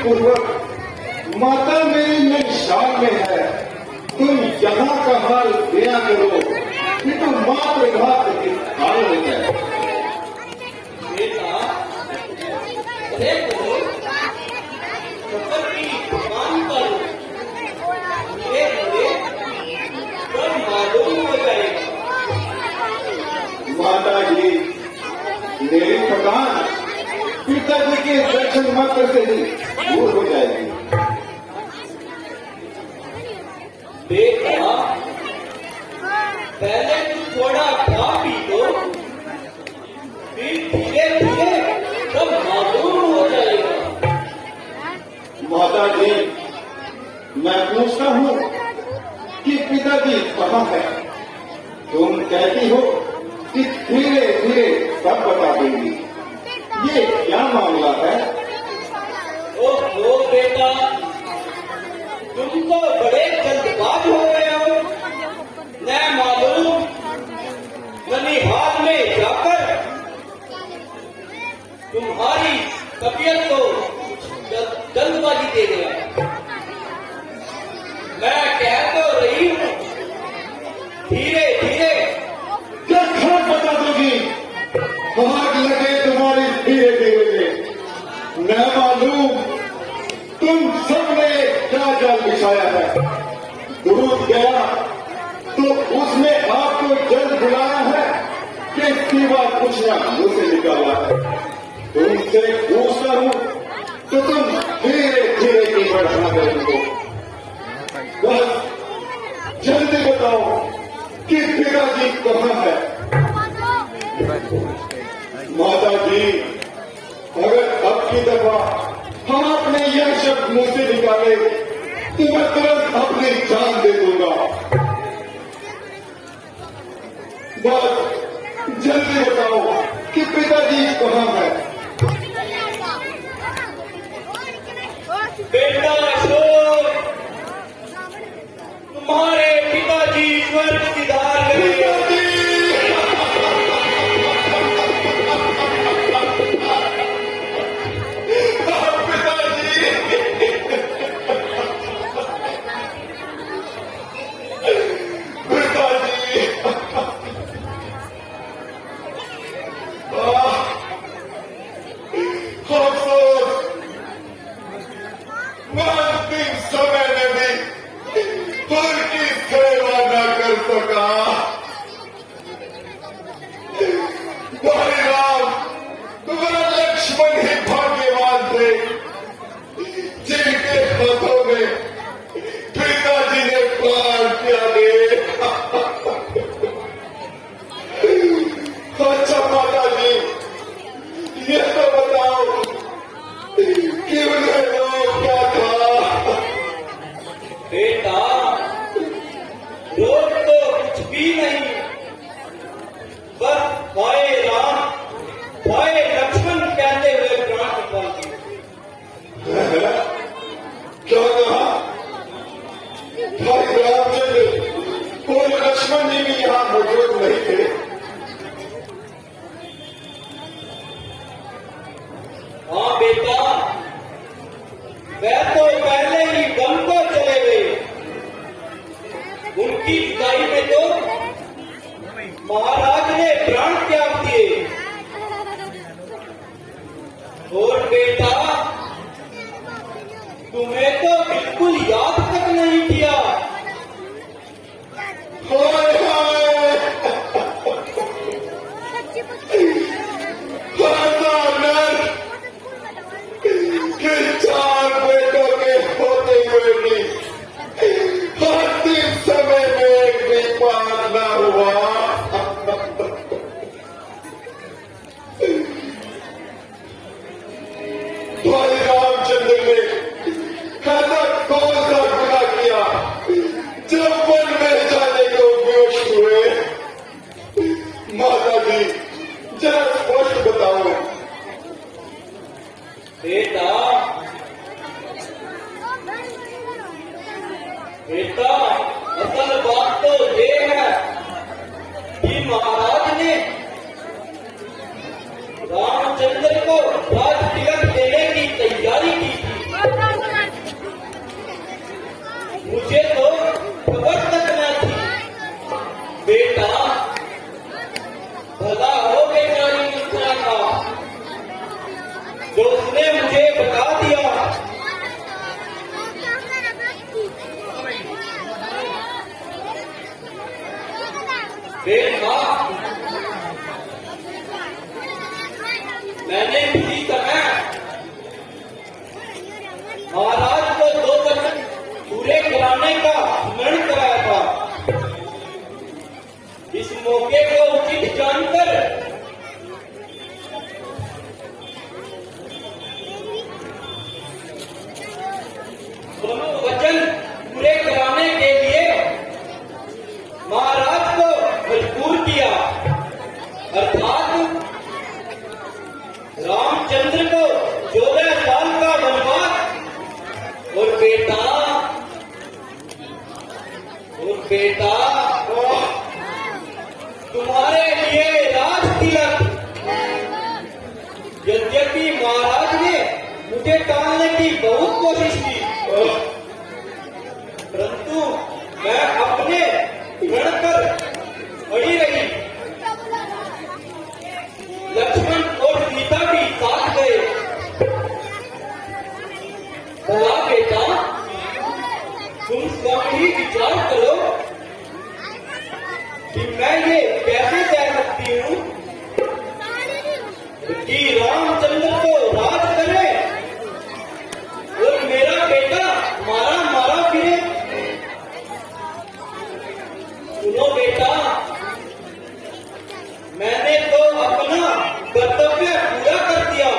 पूर्वक माता मेरी नई शान में है, तुम यहाँ का हाल बयां करो कि तुम मात्र घात के हाल में है। बेटा, देखो, सफर की दुकान पर धीरे-धीरे सब मालूम हो जाएगा। माता जी, मेरी थकान पिताजी के दर्शन मात्र से ही दूर हो जाएगी। बेटा, पहले तू थोड़ा खा पी लो, फिर धीरे-धीरे सब मालूम हो जाएगा। माता जी, मैं पूछता हूँ कि पिताजी कहाँ है? तुम कहती हो कि धीरे धीरे सब बता देंगी, ये क्या मामला है? ओहो बेटा, तुम तो बड़े जल्दबाज हो गए हो। न मालूम ननिहाल में जाकर तुम्हारी तबीयत को जल्दबाजी दे गया। मैं कह तो रही हूँ, धीरे धीरे क्या बता दोगी? आग लगे तुम्हारी धीरे धीरे, न मालूम तुम सबने क्या जाल बिछाया है। दूध गया तो उसने आपको जल्द बुलाया है कि सिवा कुछ ना मुंह से निकाला है। तुमसे पूछता हूँ तो तुम धीरे धीरे की बढ़ा करेंगे। बस जल्दी बताओ कि पिताजी कहाँ है? माता जी, अगर अब की दफा हम अपने यह शब्द मुंह से निकाले तो मैं तुरंत अपनी जान दे दूंगा। बस जल्दी बताओ कि पिताजी कहाँ है? बेटा अशोक, तुम्हारे पिताजी स्वर्ग सिधार गए। समय में भी उनकी सेवा न कर सका। भाई राम, तुम्हारा लक्ष्मण ही भाग्यवान थे जिनके हाथों में पिताजी ने प्राण त्यागे। अच्छा माता जी, ये तो बताओ कि उन्हें लोग क्या था? बेटा, रोग तो कुछ भी नहीं, बस भाई राम, भाई लक्ष्मण कहते हुए प्राण निकाल दिए। क्या कहा? भाई रामचंद्र और लक्ष्मण जी भी यहाँ मौजूद नहीं थे? हाँ बेटा, वह तो पहले ही वन को चले गए। उनकी जुदाई में तो महाराज ने प्राण त्याग दिए। और बेटा, तुम्हें तो बिल्कुल याद तक नहीं किया। हाय हाय, कि चार बेटों के होते हुए भी अंतिम समय में एक भी पार न हुआ। भाई रामचंद्र ने ऐसा कौन सा गुनाह किया जब वन में जाने को विवश हुए? माता जी, जरा स्पष्ट बताओ। बेटा, बेटा, असल बात तो ये है कि महाराज ने रामचंद्र को राज तिलक देने की तैयारी की थी। देखा, मैंने इसी तरह महाराज को 2 वचन पूरे कराने का स्मरण कराया था। इस मौके को उचित जानकर दोनों वचन पूरे कराने के लिए महाराज को मजबूर किया, अर्थात रामचंद्र को 14 साल का वनवास और बेटा तुम्हारे लिए राज तिलक। यद्यपि महाराज ने मुझे टालने की बहुत कोशिश की, परंतु मैं अपने दृढ़ पर अड़ी रही। लक्ष्मण और सीता भी साथ गए। बोला, बेटा तुम स्वयं ही विचार करो कि मैं ये कैसे कह सकती हूँ कि रामचंद्र को राज करे और मेरा बेटा मारा मारा फिरे। सुनो बेटा, मैंने तो अपना कर्तव्य पूरा कर दिया,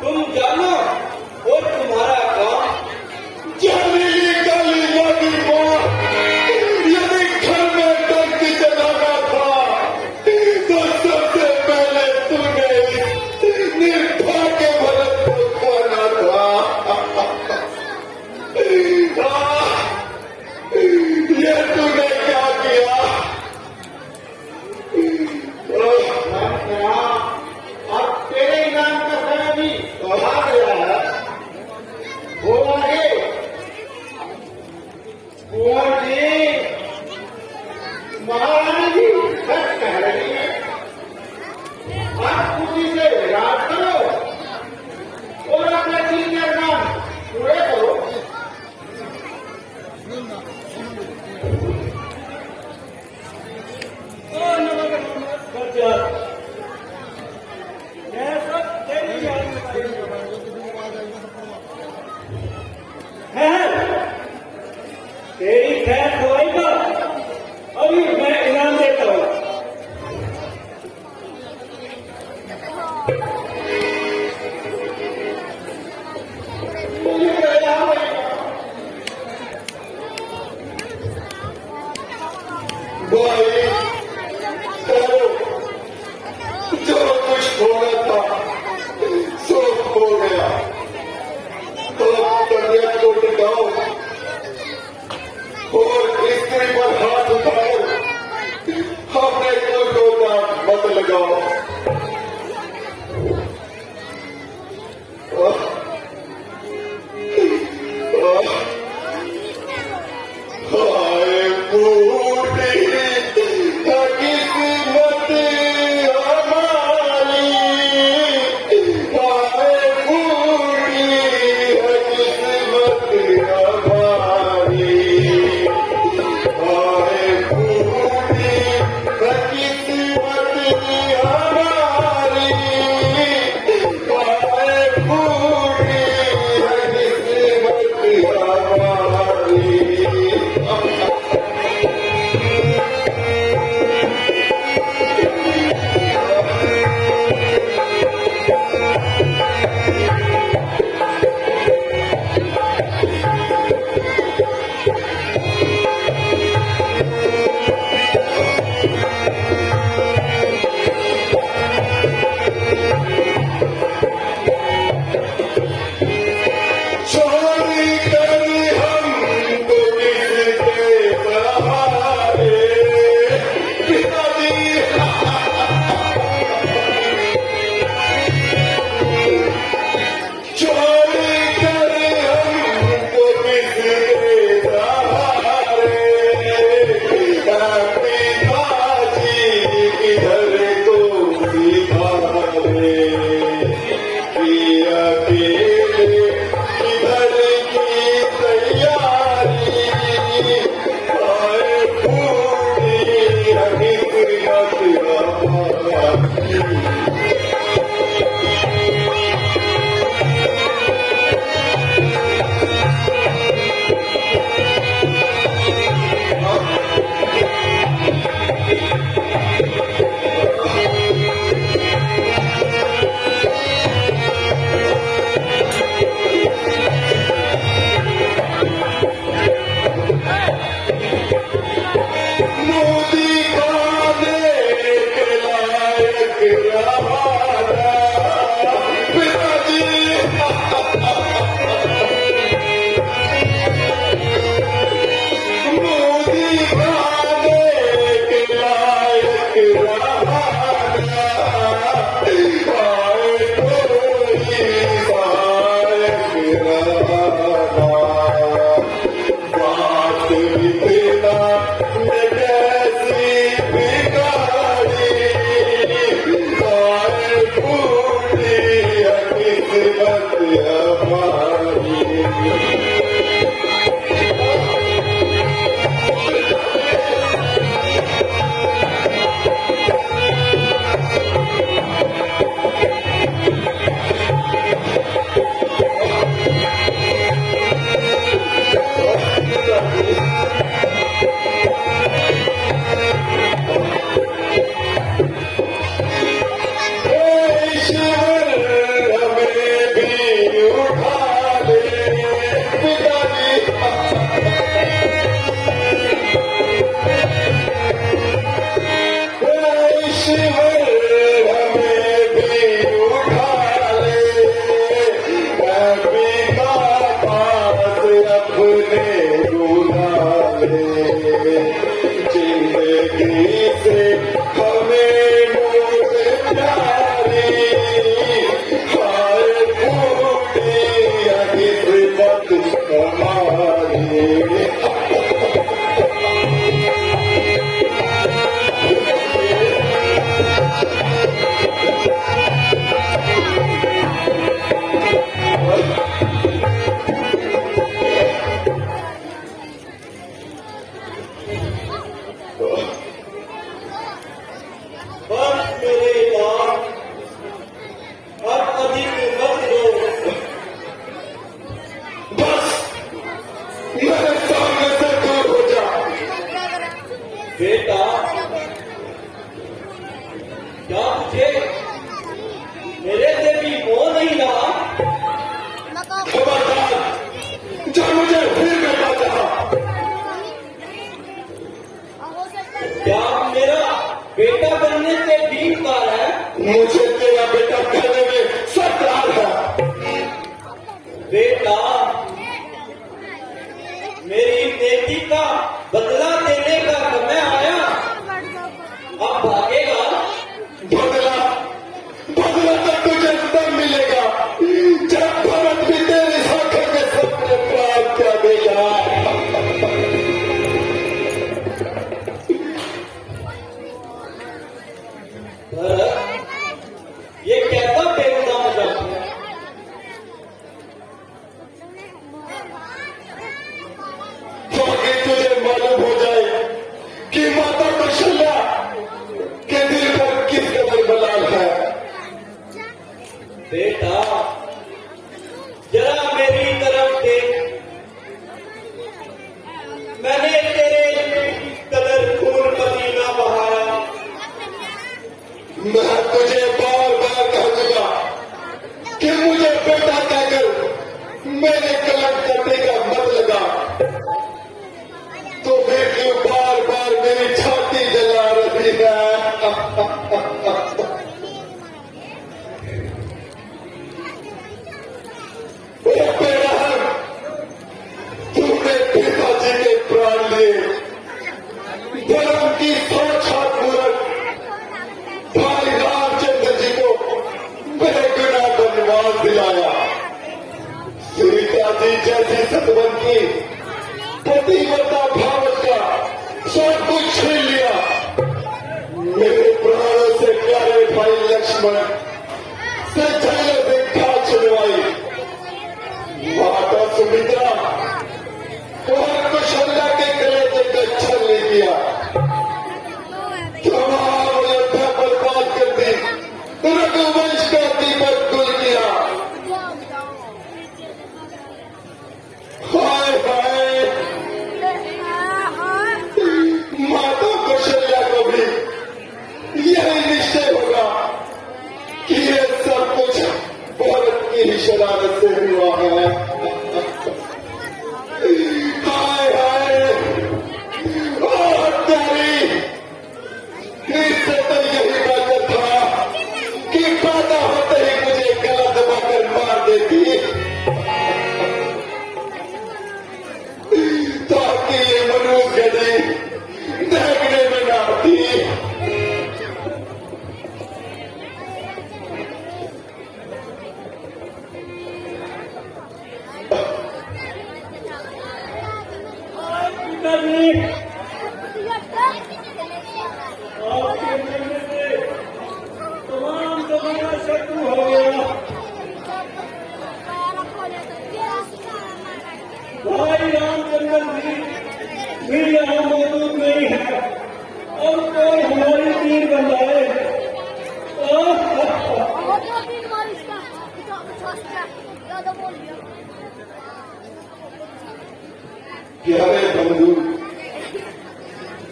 तुम जानो और तुम्हारा काम। जहरीली काली वादी माँ, यदि घर में टंकी जलाना था तो सबसे पहले तूने इस निर्भाग्य भरत को खोना था। ये तूने क्या किया? अब तेरे इनाम का समय भी आ गया है। वो आगे कुंवर जी, महारानी जी सच कह रही है। आप खुशी से याद करो और अपने दिल के अरमान पूरे करो। यह सब तेरी तेरी खैर दुआई का अभी मैं इनाम देता हूँ। भाई करो, जो कुछ होना था सो हो गया। तो तबियत को टिकाओ और स्त्री पर हाथ उठाओ, हमने कोई का मत लगाओ। हाय बूढ़ी किस्मत हमारी, हाय बूढ़ी किस्मत हमारी, हाय बूढ़ी किस्मत हमारी, हाय बूढ़ी किस्मत हमारी। मुझे तेरा बेटा कहने में सरकार है। बेटा, मेरी बेटी का बदला देने का समय आया, अब भागेगा। बदला बदला तो तुझे तब मिलेगा जब भरत भी तेरी आंखों के सामने प्राप्त कर देगा। भरत, ये कैसा बेहुदा मजाक है? ताकि तुझे मालूम हो जाए कि माता कौशल्या के दिल पर किस कदर बलाल है। बेटा, जरा मेरी तरफ देख। मैंने तेरे कदर खून पसीना बहाया। मैं तुझे बार बार कह चुका कि मुझे बेटा कहकर मेरे कलम करने का मत लगा, तो फिर क्यों बार बार मेरी छाती जला रही है। ओ बेरहम, तूने पिताजी के प्राण लिए, धर्म की साक्षात मूरत भाई रामचंद्र जी को बेगुनाह बनवास दिलाया। सीता जी जैसी सतवन की पतिव्रता भावत का सब कुछ छीन लिया। मेरे प्राणों से प्यारे भाई लक्ष्मण से झगड़े से खा छुड़वाई। माता सुमित्रा और कुशल्या के गले से छल नहीं किया।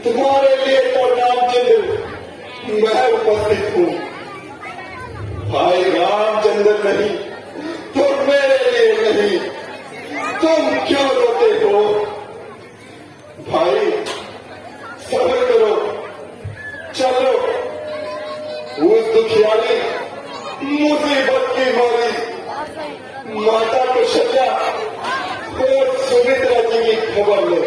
तुम्हारे लिए तो रामचंद्र मैं उपस्थित हूँ। भाई रामचंद्र नहीं तो मेरे लिए नहीं, तुम क्यों रोते हो? भाई सब्र करो, चलो उस दुखियारी मुसीबत की मारी माता को शैया और सुमित्रा जी की खबर लो।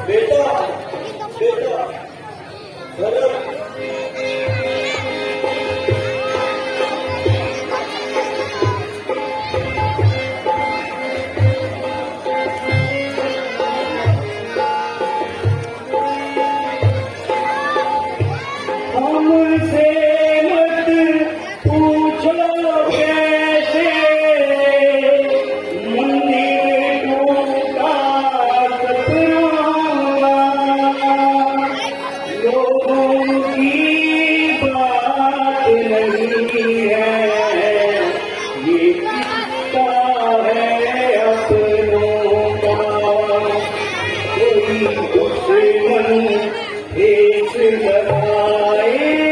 बेटा बेटा भरत, हमसे मत पूछो कैसे मंदिर टूटा सपना, लोगों की बात नहीं है, ये किस्सा है अपनों का। कोई दुश्मन देश लगाए